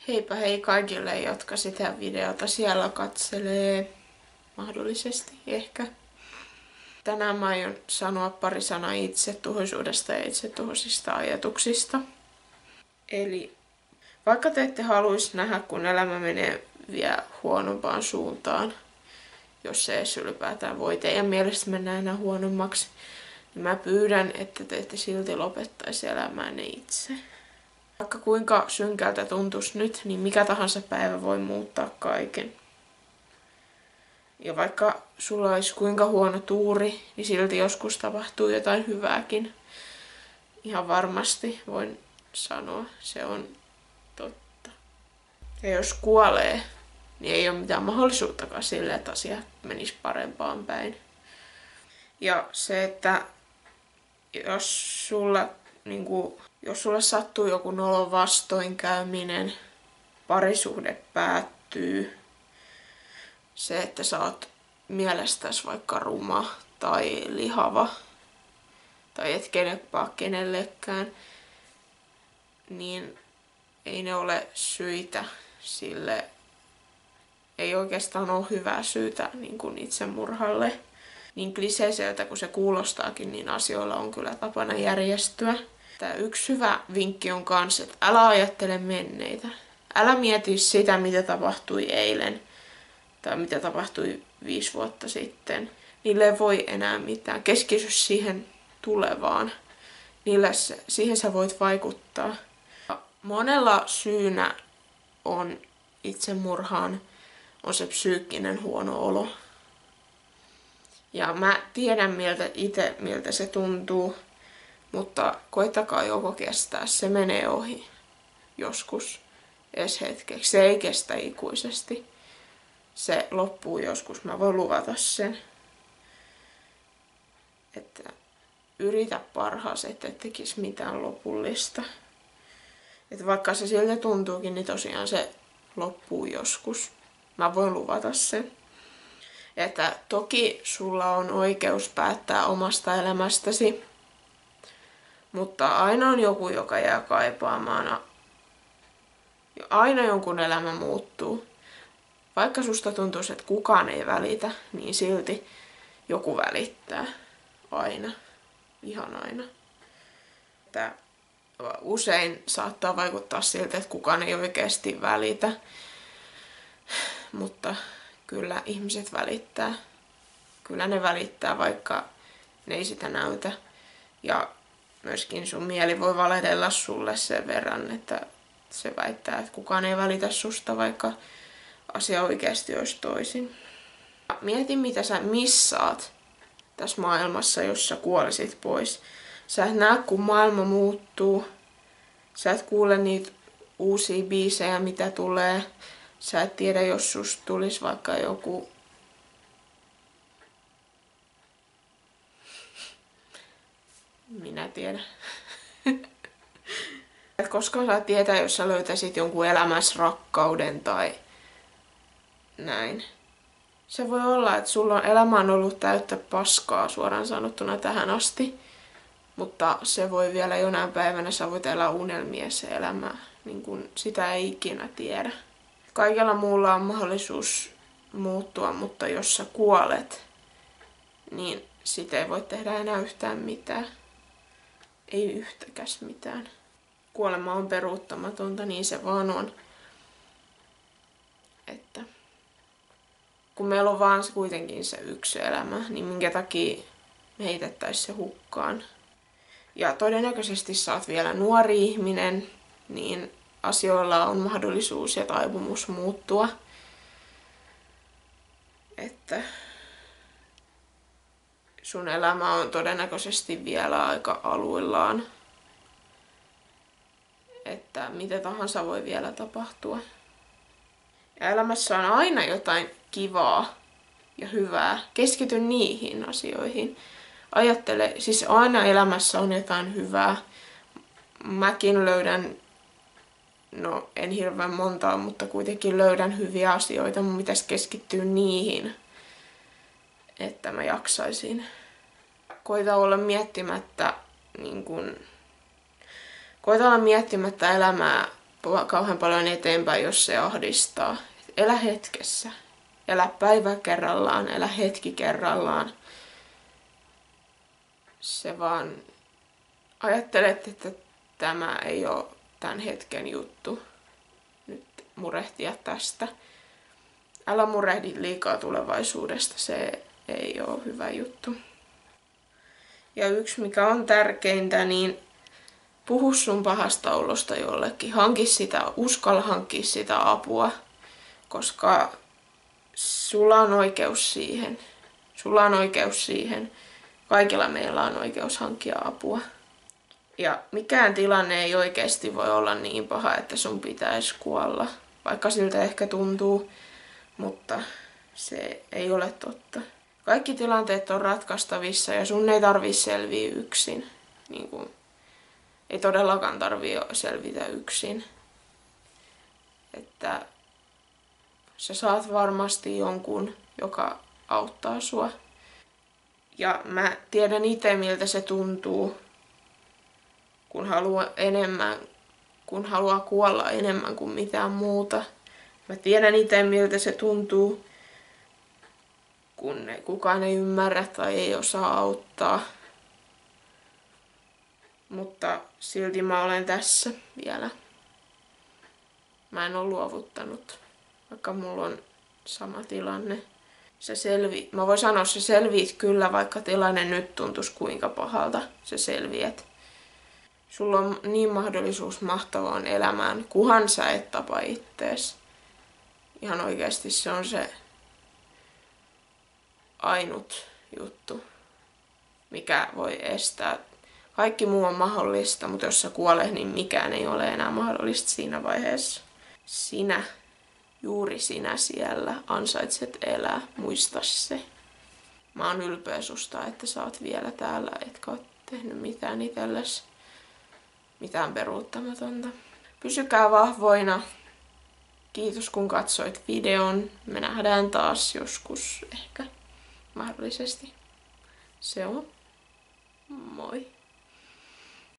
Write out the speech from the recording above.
Heipä hei kaikille, jotka sitä videota siellä katselee. Mahdollisesti ehkä. Tänään mä aion sanoa pari sanaa itsetuhoisuudesta ja itsetuhoisista ajatuksista. Eli vaikka te ette haluaisi nähdä, kun elämä menee vielä huonompaan suuntaan, jos se edes ylipäätään voi teidän mielestä mennä enää huonommaksi, niin mä pyydän, että te ette silti lopettaisi elämäänne itse. Vaikka kuinka synkältä tuntuisi nyt, niin mikä tahansa päivä voi muuttaa kaiken. Ja vaikka sulla olisi kuinka huono tuuri, niin silti joskus tapahtuu jotain hyvääkin. Ihan varmasti voin sanoa, se on totta. Ja jos kuolee, niin ei ole mitään mahdollisuuttakaan sille, että asiat menis parempaan päin. Ja se, että jos sulle sattuu joku nolon vastoinkäyminen, parisuhde päättyy, se, että sä oot mielestäsi vaikka ruma tai lihava tai et kelpaa kenellekään, niin ei ne ole syitä sille. Ei oikeastaan ole hyvää syytä niin kuin itsemurhalle. Niin kliseiseltä kuin se kuulostaakin, niin asioilla on kyllä tapana järjestyä. Tämä yksi hyvä vinkki on kans, että älä ajattele menneitä. Älä mieti sitä, mitä tapahtui eilen tai mitä tapahtui 5 vuotta sitten. Niille ei voi enää mitään. Keskity siihen tulevaan. Siihen sä voit vaikuttaa. Monella syynä on itsemurhaan on se psyykkinen huono olo. Ja mä tiedän miltä se tuntuu, mutta koittakaa joko kestää. Se menee ohi joskus, edes hetkeksi. Se ei kestä ikuisesti. Se loppuu joskus, mä voin luvata sen. Että yritä parhaasi, ettei tekisi mitään lopullista. Että vaikka se siltä tuntuukin, niin tosiaan se loppuu joskus. Mä voin luvata sen. Että toki sulla on oikeus päättää omasta elämästäsi, mutta aina on joku, joka jää kaipaamaan. Aina jonkun elämä muuttuu. Vaikka susta tuntuisi, että kukaan ei välitä, niin silti joku välittää. Aina. Ihan aina. Että usein saattaa vaikuttaa siltä, että kukaan ei oikeasti välitä. Mutta kyllä ihmiset välittää. Kyllä ne välittää, vaikka ne ei sitä näytä. Ja myöskin sun mieli voi valehdella sulle sen verran, että se väittää, että kukaan ei välitä susta, vaikka asia oikeasti olisi toisin. Mieti, mitä sä missaat tässä maailmassa, jos sä kuolisit pois. Sä et näe, kun maailma muuttuu. Sä et kuule niitä uusia biisejä, mitä tulee. Sä et tiedä, jos susta tulisi vaikka joku minä tiedän. Et koska sä tietää, jos sä löytäisit jonkun elämässä rakkauden tai näin. Se voi olla, että sulla on elämä on ollut täyttä paskaa suoraan sanottuna tähän asti. Mutta se voi vielä jonain päivänä, sä voit elää unelmia se elämä. Niin kun sitä ei ikinä tiedä. Kaikella muulla on mahdollisuus muuttua, mutta jos sä kuolet, niin sitä ei voi tehdä enää yhtään mitään. Ei yhtäkäs mitään. Kuolema on peruuttamatonta, niin se vaan on. Että kun meillä on vaan kuitenkin se yksi elämä, niin minkä takia me heitettäisiin se hukkaan. Ja todennäköisesti sä oot vielä nuori ihminen, niin asioilla on mahdollisuus ja taipumus muuttua. Että sun elämä on todennäköisesti vielä aika aluillaan. Että mitä tahansa voi vielä tapahtua. Ja elämässä on aina jotain kivaa ja hyvää. Keskity niihin asioihin. Ajattele, siis aina elämässä on jotain hyvää. Mäkin löydän, no en hirveän montaa, mutta kuitenkin löydän hyviä asioita. Mun pitäisi keskittyä niihin, että mä jaksaisin. Koita olla miettimättä elämää kauhean paljon eteenpäin, jos se ahdistaa. Elä hetkessä. Elä päivä kerrallaan, elä hetki kerrallaan. Se vaan ajattelet, että tämä ei ole tämän hetken juttu. Nyt murehtia tästä. Älä murehdi liikaa tulevaisuudesta, se ei ole hyvä juttu. Ja yksi mikä on tärkeintä, niin puhu sun pahasta olosta jollekin. Uskalla hankkia sitä apua, koska sulla on oikeus siihen. Sulla on oikeus siihen. Kaikilla meillä on oikeus hankkia apua. Ja mikään tilanne ei oikeasti voi olla niin paha, että sun pitäisi kuolla. Vaikka siltä ehkä tuntuu, mutta se ei ole totta. Kaikki tilanteet on ratkaistavissa ja sun ei tarvitse selviä yksin. Ei todellakaan tarvitse selvitä yksin. Että sä saat varmasti jonkun, joka auttaa sua. Ja mä tiedän itse, miltä se tuntuu, kun haluaa kuolla enemmän kuin mitään muuta. Mä tiedän itse, miltä se tuntuu, kun kukaan ei ymmärrä tai ei osaa auttaa. Mutta silti mä olen tässä vielä. Mä en ole luovuttanut, vaikka mulla on sama tilanne. Mä voin sanoa, sä selviit kyllä, vaikka tilanne nyt tuntuisi kuinka pahalta. Sä selviät. Sulla on niin mahdollisuus mahtavaan elämään, kunhan sä et tapa ittees. Ihan oikeasti se on se ainut juttu, mikä voi estää. Kaikki muu on mahdollista, mutta jos sä kuolet, niin mikään ei ole enää mahdollista siinä vaiheessa. Juuri sinä siellä ansaitset elää, muista se. Mä oon ylpeä susta, että sä oot vielä täällä, etkä oot tehnyt mitään itsellesi, mitään peruuttamatonta. Pysykää vahvoina. Kiitos kun katsoit videon. Me nähdään taas joskus ehkä mahdollisesti. Se on. Moi.